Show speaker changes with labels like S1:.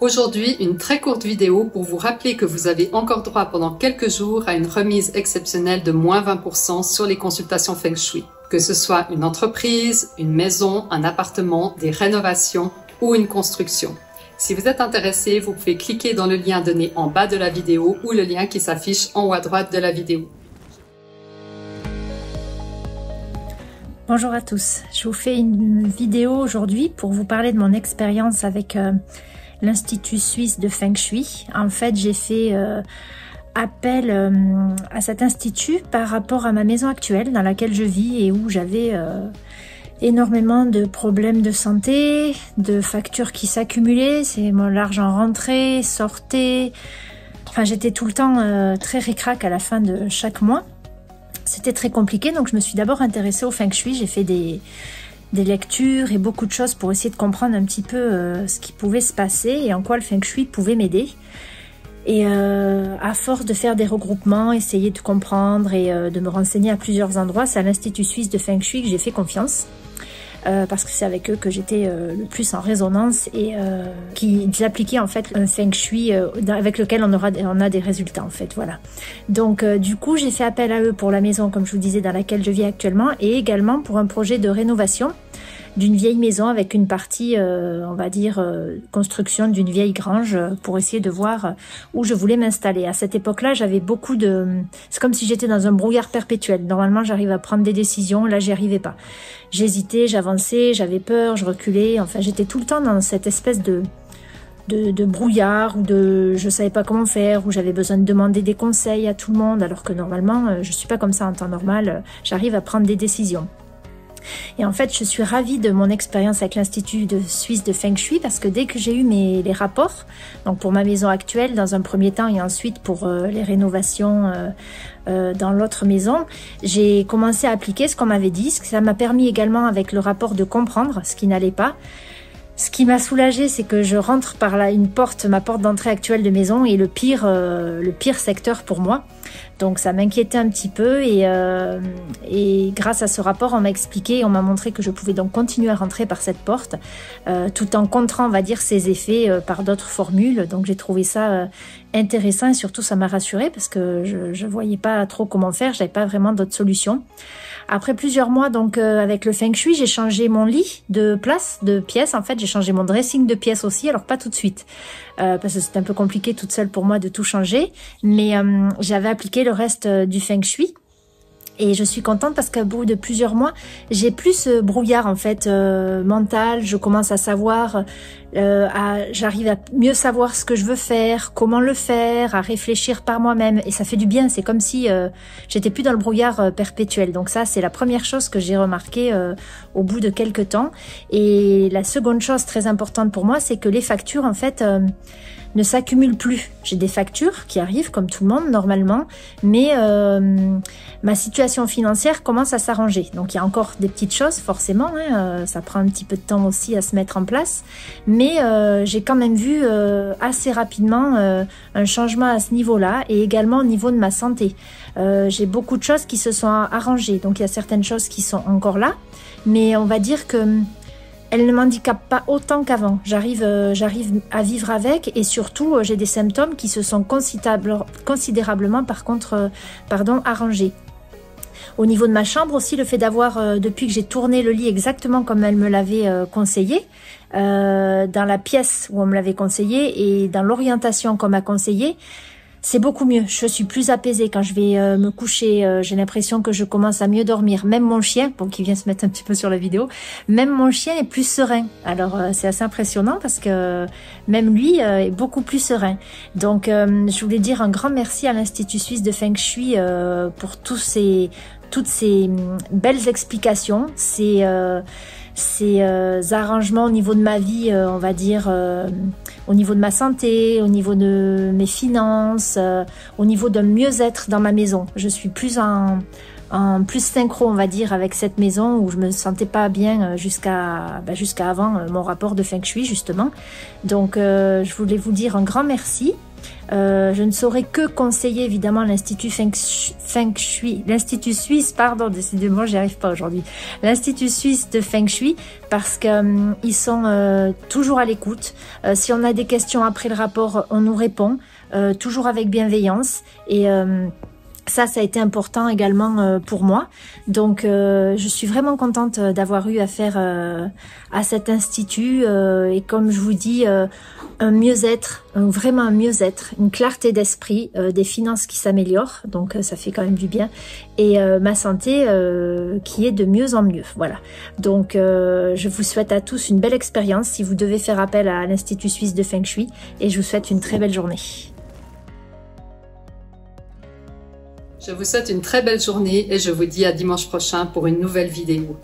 S1: Aujourd'hui, une très courte vidéo pour vous rappeler que vous avez encore droit pendant quelques jours à une remise exceptionnelle de moins 20% sur les consultations Feng Shui. Que ce soit une entreprise, une maison, un appartement, des rénovations ou une construction. Si vous êtes intéressé, vous pouvez cliquer dans le lien donné en bas de la vidéo ou le lien qui s'affiche en haut à droite de la vidéo.
S2: Bonjour à tous, je vous fais une vidéo aujourd'hui pour vous parler de mon expérience avec l'Institut Suisse de Feng Shui. En fait, j'ai fait appel à cet institut par rapport à ma maison actuelle dans laquelle je vis et où j'avais énormément de problèmes de santé, de factures qui s'accumulaient, c'est l'argent rentrait, sortait, enfin j'étais tout le temps très ric-rac à la fin de chaque mois. C'était très compliqué, donc je me suis d'abord intéressée au Feng Shui, j'ai fait des lectures et beaucoup de choses pour essayer de comprendre un petit peu ce qui pouvait se passer et en quoi le Feng Shui pouvait m'aider. Et à force de faire des regroupements, essayer de comprendre et de me renseigner à plusieurs endroits, c'est à l'Institut Suisse de Feng Shui que j'ai fait confiance. Parce que c'est avec eux que j'étais le plus en résonance et qu'ils appliquaient en fait un Feng Shui avec lequel on a des résultats en fait, voilà. Donc du coup j'ai fait appel à eux pour la maison comme je vous disais dans laquelle je vis actuellement et également pour un projet de rénovation d'une vieille maison avec une partie, on va dire, construction d'une vieille grange pour essayer de voir où je voulais m'installer. À cette époque-là, j'avais beaucoup de... C'est comme si j'étais dans un brouillard perpétuel. Normalement, j'arrive à prendre des décisions. Là, j'y arrivais pas. J'hésitais, j'avançais, j'avais peur, je reculais. Enfin, j'étais tout le temps dans cette espèce de brouillard ou de je savais pas comment faire, où j'avais besoin de demander des conseils à tout le monde, alors que normalement, je suis pas comme ça en temps normal. J'arrive à prendre des décisions. Et en fait, je suis ravie de mon expérience avec l'Institut Suisse de Feng Shui parce que dès que j'ai eu les rapports, donc pour ma maison actuelle dans un premier temps et ensuite pour les rénovations dans l'autre maison, j'ai commencé à appliquer ce qu'on m'avait dit. Ça m'a permis également avec le rapport de comprendre ce qui n'allait pas. Ce qui m'a soulagée, c'est que je rentre par là une porte, ma porte d'entrée actuelle de maison est le pire secteur pour moi. Donc ça m'inquiétait un petit peu et grâce à ce rapport, on m'a expliqué, on m'a montré que je pouvais donc continuer à rentrer par cette porte tout en contrant, on va dire, ses effets par d'autres formules. Donc j'ai trouvé ça intéressant et surtout ça m'a rassurée parce que je voyais pas trop comment faire, j'avais pas vraiment d'autres solutions. Après plusieurs mois donc avec le Feng Shui, j'ai changé mon lit de place, de pièce. En fait, j'ai changé mon dressing de pièce aussi. Alors pas tout de suite parce que c'était un peu compliqué toute seule pour moi de tout changer. Mais j'avais appliqué le reste du Feng Shui. Et je suis contente parce qu'au bout de plusieurs mois, j'ai plus ce brouillard en fait mental. Je commence à savoir, j'arrive à mieux savoir ce que je veux faire, comment le faire, à réfléchir par moi-même. Et ça fait du bien. C'est comme si j'étais plus dans le brouillard perpétuel. Donc ça, c'est la première chose que j'ai remarqué au bout de quelques temps. Et la seconde chose très importante pour moi, c'est que les factures en fait ne s'accumulent plus. J'ai des factures qui arrivent comme tout le monde normalement, mais ma situation financière commence à s'arranger. Donc il y a encore des petites choses forcément, hein, ça prend un petit peu de temps aussi à se mettre en place, mais j'ai quand même vu assez rapidement un changement à ce niveau-là et également au niveau de ma santé. J'ai beaucoup de choses qui se sont arrangées, donc il y a certaines choses qui sont encore là, mais on va dire que elle ne m'handicape pas autant qu'avant. J'arrive à vivre avec et surtout j'ai des symptômes qui se sont considérablement arrangés. Au niveau de ma chambre aussi, le fait d'avoir depuis que j'ai tourné le lit exactement comme elle me l'avait conseillé, dans la pièce où on me l'avait conseillé et dans l'orientation qu'on m'a conseillé, c'est beaucoup mieux. Je suis plus apaisée quand je vais me coucher. J'ai l'impression que je commence à mieux dormir. Même mon chien, bon, qui vient se mettre un petit peu sur la vidéo, même mon chien est plus serein. Alors c'est assez impressionnant parce que même lui est beaucoup plus serein. Donc je voulais dire un grand merci à l'Institut Suisse de Feng Shui pour toutes ces belles explications, ces arrangements au niveau de ma vie, on va dire, au niveau de ma santé, au niveau de mes finances, au niveau d'un mieux-être dans ma maison. Je suis plus en plus synchro, on va dire, avec cette maison où je me sentais pas bien jusqu'à avant mon rapport de Feng Shui, justement. Donc, je voulais vous dire un grand merci. Je ne saurais que conseiller évidemment l'Institut Feng Shui, l'Institut Suisse, pardon, décidément j'y arrive pas aujourd'hui, l'Institut Suisse de Feng Shui, parce que ils sont toujours à l'écoute. Si on a des questions après le rapport, on nous répond, toujours avec bienveillance, et ça a été important également pour moi. Donc, je suis vraiment contente d'avoir eu affaire à cet institut. Et comme je vous dis, un mieux-être, vraiment un mieux-être, une clarté d'esprit, des finances qui s'améliorent. Donc, ça fait quand même du bien. Et ma santé qui est de mieux en mieux. Voilà. Donc, je vous souhaite à tous une belle expérience si vous devez faire appel à l'Institut Suisse de Feng Shui. Et je vous souhaite une très belle journée.
S1: Je vous souhaite une très belle journée et je vous dis à dimanche prochain pour une nouvelle vidéo.